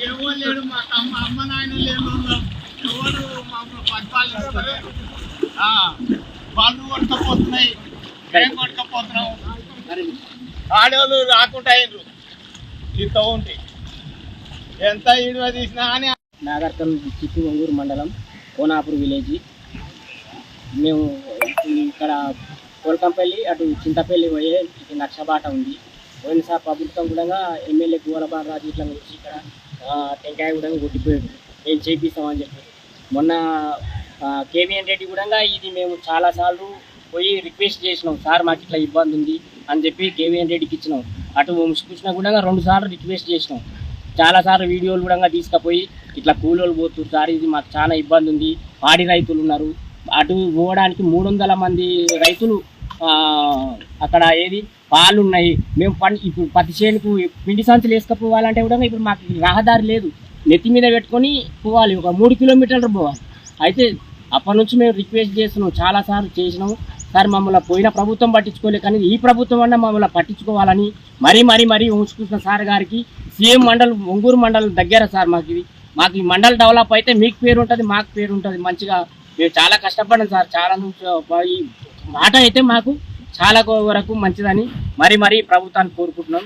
ఎవరు లేడు మాకు అమ్మ నాయన లేడు ఎవరు మమ్మల్ని పరిపాలిస్తారు వాళ్ళు కొట్టుకపోతున్నాయి మేము కొట్టుకపోతున్నాం ఆడవాళ్ళు రాకుండా ఇంత ఉంటాయి ఎంత ఇడువ తీసినా అని నాగర్కల్ చిత్తు ఒంగూరు మండలం కోనాపూర్ విలేజ్ మేము ఇక్కడ కోల్కంపల్లి అటు చింతపల్లి పోయే నక్షబాట ఉంది పోయినసారి ప్రభుత్వం కూడా ఎమ్మెల్యే గోలబాల రాజు ఇట్లా వచ్చి ఇక్కడ టెంకాయ కూడా కొట్టిపోయాడు మేము చేపిస్తామని చెప్పి మొన్న కేవీఎన్ రెడ్డి కూడా ఇది మేము చాలాసార్లు పోయి రిక్వెస్ట్ చేసినాం సార్ మాకు ఇట్లా ఇబ్బంది ఉంది అని చెప్పి కేవీఎన్ రెడ్డికి ఇచ్చినాం అటు కృష్ణ కూడా 2 సార్లు రిక్వెస్ట్ చేసినాం చాలాసార్లు వీడియోలు కూడా తీసుకుపోయి ఇట్లా కూలోళ్ళు పోతున్నారు సార్ ఇది మాకు చాలా ఇబ్బంది ఉంది పాడి రైతులు ఉన్నారు అటు పోవడానికి 300 మంది రైతులు అక్కడ ఏది పాలు ఉన్నాయి మేము ఇప్పుడు పత్తి చేనుకు పిండి సంచులు వేసుకపోవాలంటే కూడా ఇప్పుడు మాకు రహదారి లేదు నెత్తి మీద పెట్టుకొని పోవాలి ఒక 3 కిలోమీటర్లు పోవాలి అయితే అప్పటి నుంచి మేము రిక్వెస్ట్ చేస్తున్నాం చాలాసార్లు చేసినాము సార్ మమ్మల్ని పోయిన ప్రభుత్వం పట్టించుకోలేదు కానీ ఈ ప్రభుత్వం అన్నా మమ్మల్ని పట్టించుకోవాలని మరీ ఉంచుకుంటున్న సార్ గారికి సీఎం మండలం ఒంగూరు మండలం దగ్గర సార్ మాకు ఈ మండలం డెవలప్ అయితే మీకు పేరు ఉంటుంది మాకు పేరు ఉంటుంది మంచిగా మేము చాలా కష్టపడ్డాం సార్ చాలా ఈ మాట అయితే మాకు చాలా వరకు మంచిదని మరీ ప్రభుత్వాన్ని కోరుకుంటున్నాం